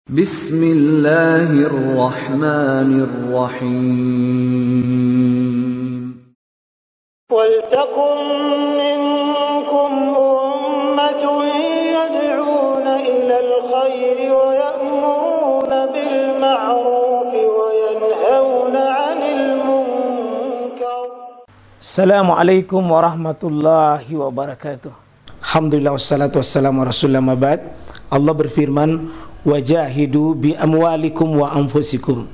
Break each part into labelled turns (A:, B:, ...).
A: Bismillahirrahmanirrahim.
B: Waltakum minkum ummatun yad'una ilal khairi wa ya'muruna bil ma'rufi wa yanhauna 'anil munkar.
C: Assalamualaikum warahmatullahi wabarakatuh. Alhamdulillah wassalatu wassalamu ala rasulillah ma ba'd. Allah berfirman, wajahidu bi amwalikum wa anfusikum.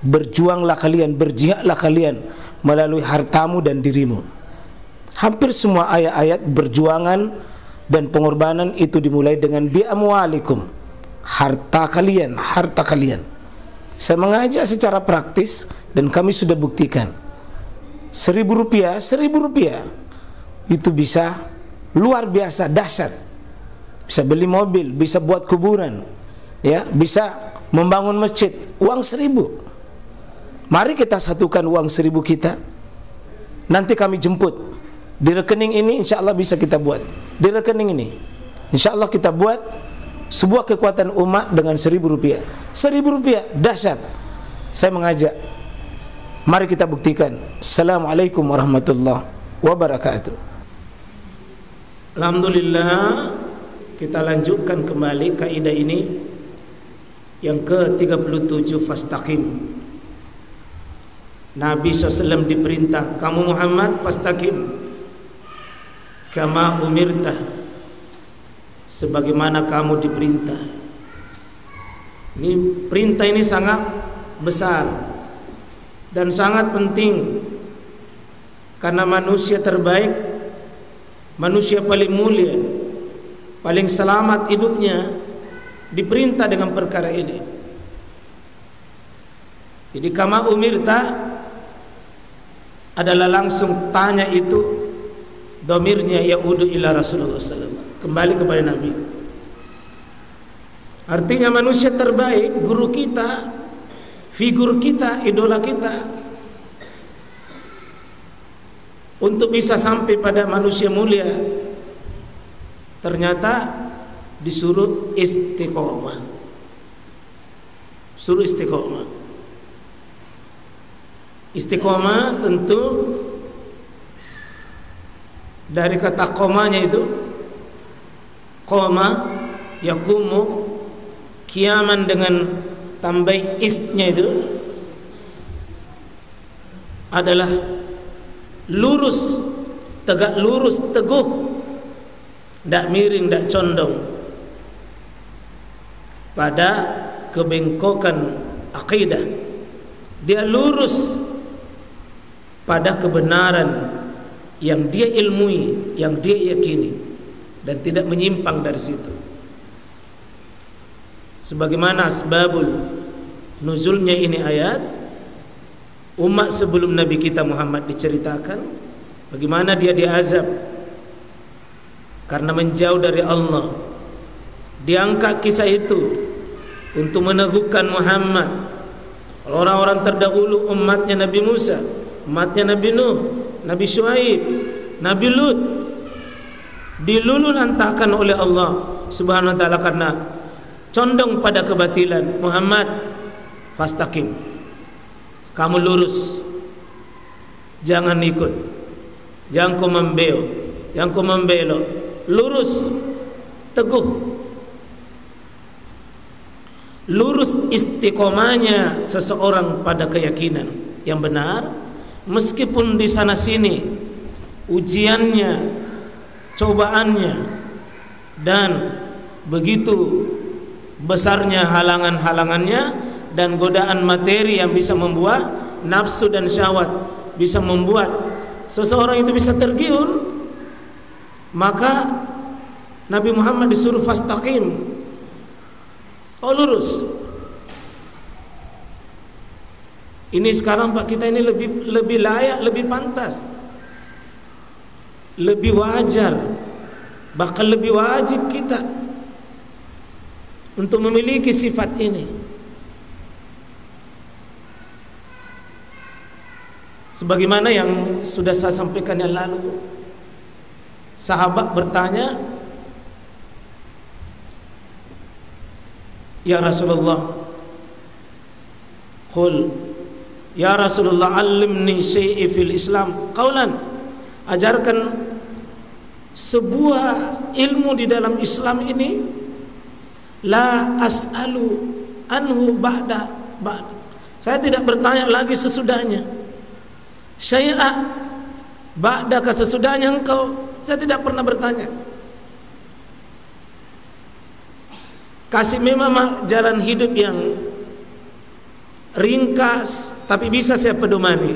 C: Berjuanglah kalian, berjihadlah kalian melalui hartamu dan dirimu. Hampir semua ayat-ayat berjuangan dan pengorbanan itu dimulai dengan bi amwalikum, harta kalian, harta kalian. Saya mengajak secara praktis dan kami sudah buktikan. Rp1.000 itu bisa luar biasa dahsyat. Bisa beli mobil, bisa buat kuburan, ya, bisa membangun masjid. Uang 1.000. Mari kita satukan uang 1.000 kita. Nanti kami jemput di rekening ini, insya Allah bisa kita buat. Di rekening ini, insya Allah kita buat sebuah kekuatan umat dengan Rp1.000. Rp1.000 dahsyat. Saya mengajak, mari kita buktikan. Assalamualaikum warahmatullahi wabarakatuh. Alhamdulillah, kita lanjutkan kembali kaidah ini yang ke-37, fastaqim. Nabi SAW diperintah, kamu Muhammad fastaqim kama umirta, sebagaimana kamu diperintah. Ini perintah ini sangat besar dan sangat penting, karena manusia terbaik, manusia paling mulia, paling selamat hidupnya diperintah dengan perkara ini. Jadi kama umirta adalah langsung tanya itu, domirnya yaudu ila Rasulullah SAW, kembali kepada Nabi. Artinya manusia terbaik, guru kita, figur kita, idola kita, untuk bisa sampai pada manusia mulia, ternyata disuruh istiqomah. Suruh istiqomah. Istiqomah tentu dari kata qomanya itu, qoma yakumu, kiaman dengan tambah istnya itu adalah lurus, tegak lurus, teguh, tidak miring, tidak condong pada kebengkokan akidah. Dia lurus pada kebenaran yang dia ilmui, yang dia yakini, dan tidak menyimpang dari situ. Sebagaimana asbabul nuzulnya ini ayat, umat sebelum Nabi kita Muhammad diceritakan bagaimana dia diazab karena menjauh dari Allah. Diangkat kisah itu untuk meneguhkan Muhammad. Orang-orang terdahulu, umatnya Nabi Musa, umatnya Nabi Nuh, Nabi Syuaib, Nabi Lut, diluluhlantahkan oleh Allah Subhanahu wa ta'ala karena condong pada kebatilan. Muhammad fastaqim, kamu lurus, jangan ikut, jangan kau membeo, jangan kau membelok, lurus, teguh. Lurus istiqomahnya seseorang pada keyakinan yang benar, meskipun di sana sini ujiannya, cobaannya, dan begitu besarnya halangan-halangannya dan godaan materi yang bisa membuat nafsu dan syahwat, bisa membuat seseorang itu bisa tergiur, maka Nabi Muhammad disuruh fastaqim, oh lurus. Ini sekarang Pak, kita ini lebih layak, lebih pantas, lebih wajar, bahkan lebih wajib kita untuk memiliki sifat ini. Sebagaimana yang sudah saya sampaikan yang lalu, sahabat bertanya, Ya Rasulullah, qul ya Rasulullah, allimni syai'i fil Islam qaulan, ajarkan sebuah ilmu di dalam Islam ini, la as'alu anhu ba'da. Saya tidak bertanya lagi sesudahnya. Syai'a ba'daka, sesudahnya engkau, saya tidak pernah bertanya. Kasih memang jalan hidup yang ringkas, tapi bisa saya pedomani.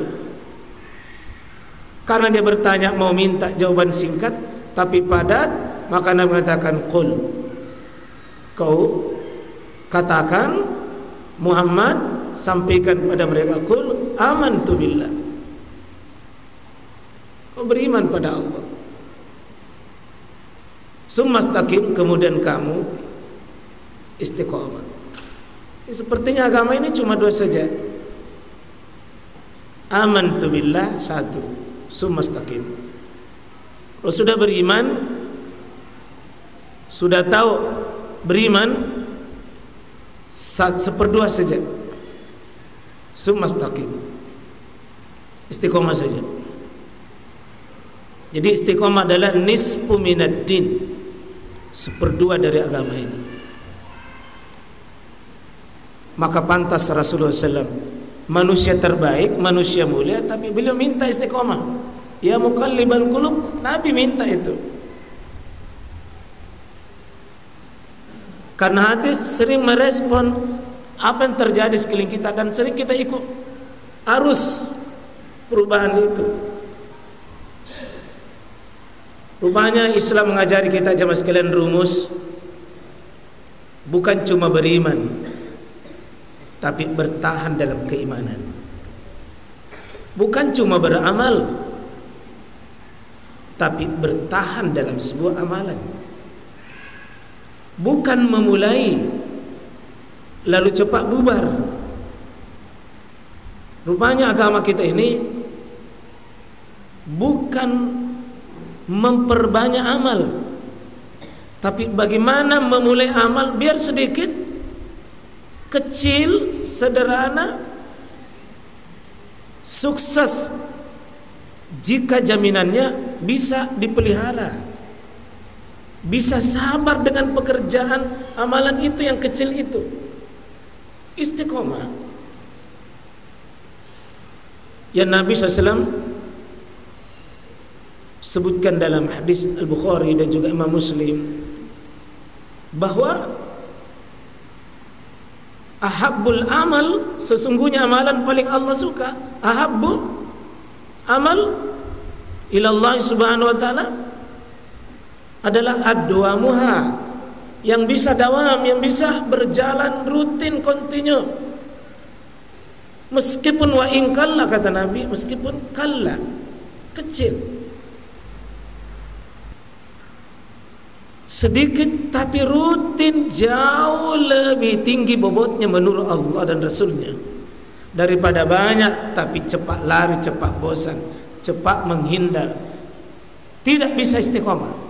C: Karena dia bertanya mau minta jawaban singkat tapi padat, maka Nabi mengatakan qul, kau katakan Muhammad, sampaikan pada mereka, qul amantu billah, kau beriman pada Allah, summastaqim, kemudian kamu istiqomah. Sepertinya agama ini cuma dua saja. Amantu billah satu, summastaqim. Kalau sudah beriman, sudah tahu beriman, seperdua saja, summastaqim, istiqomah saja. Jadi istiqomah adalah nisfu minad din, seperdua dari agama ini. Maka pantas Rasulullah SAW, manusia terbaik, manusia mulia, tapi beliau minta istiqomah. Ya muqallibal qulub, Nabi minta itu. Karena hati sering merespon apa yang terjadi sekeliling kita, dan sering kita ikut arus perubahan itu. Rupanya Islam mengajari kita jemaah sekalian rumus, bukan cuma beriman, tapi bertahan dalam keimanan. Bukan cuma beramal, tapi bertahan dalam sebuah amalan. Bukan memulai lalu cepat bubar. Rupanya agama kita ini bukan memperbanyak amal, tapi bagaimana memulai amal biar sedikit, kecil, sederhana, sukses jika jaminannya bisa dipelihara, bisa sabar dengan pekerjaan amalan itu yang kecil itu. Istiqomah yang Nabi SAW sebutkan dalam hadis Al-Bukhari dan juga Imam Muslim, bahwa ahabbul amal, sesungguhnya amalan paling Allah suka, ahabbu amal ilallah subhanahu wa ta'ala adalah ad-dawamuha, yang bisa dawam, yang bisa berjalan rutin, kontinu. Meskipun wa in kalla, kata Nabi, meskipun kalla, kecil, sedikit tapi rutin, jauh lebih tinggi bobotnya menurut Allah dan Rasulnya daripada banyak tapi cepat lari, cepat bosan, cepat menghindar, tidak bisa istiqomah.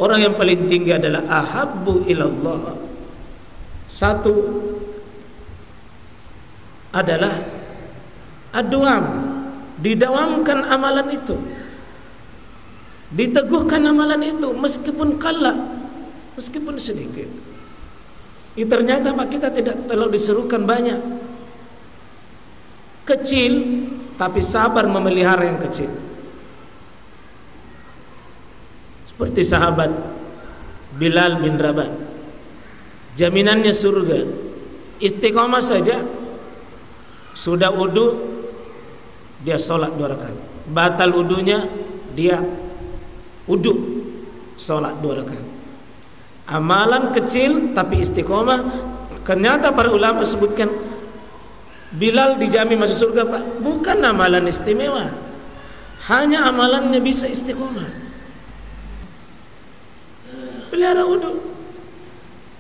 C: Orang yang paling tinggi adalah ahabbu ilallah. Satu adalah ad-dawam, didawamkan amalan itu, diteguhkan amalan itu meskipun kala, meskipun sedikit. Ternyata Pak, kita tidak terlalu diserukan banyak, kecil tapi sabar memelihara yang kecil. Seperti sahabat Bilal bin Rabah, jaminannya surga, istiqomah saja. Sudah wudu, dia sholat 2 rakaat. Batal wudunya, dia wudu, sholat 2 rakaat. Amalan kecil tapi istiqomah. Ternyata para ulama sebutkan Bilal dijamin masuk surga, Pak, bukan amalan istimewa, hanya amalannya bisa istiqomah. Pelihara wudu.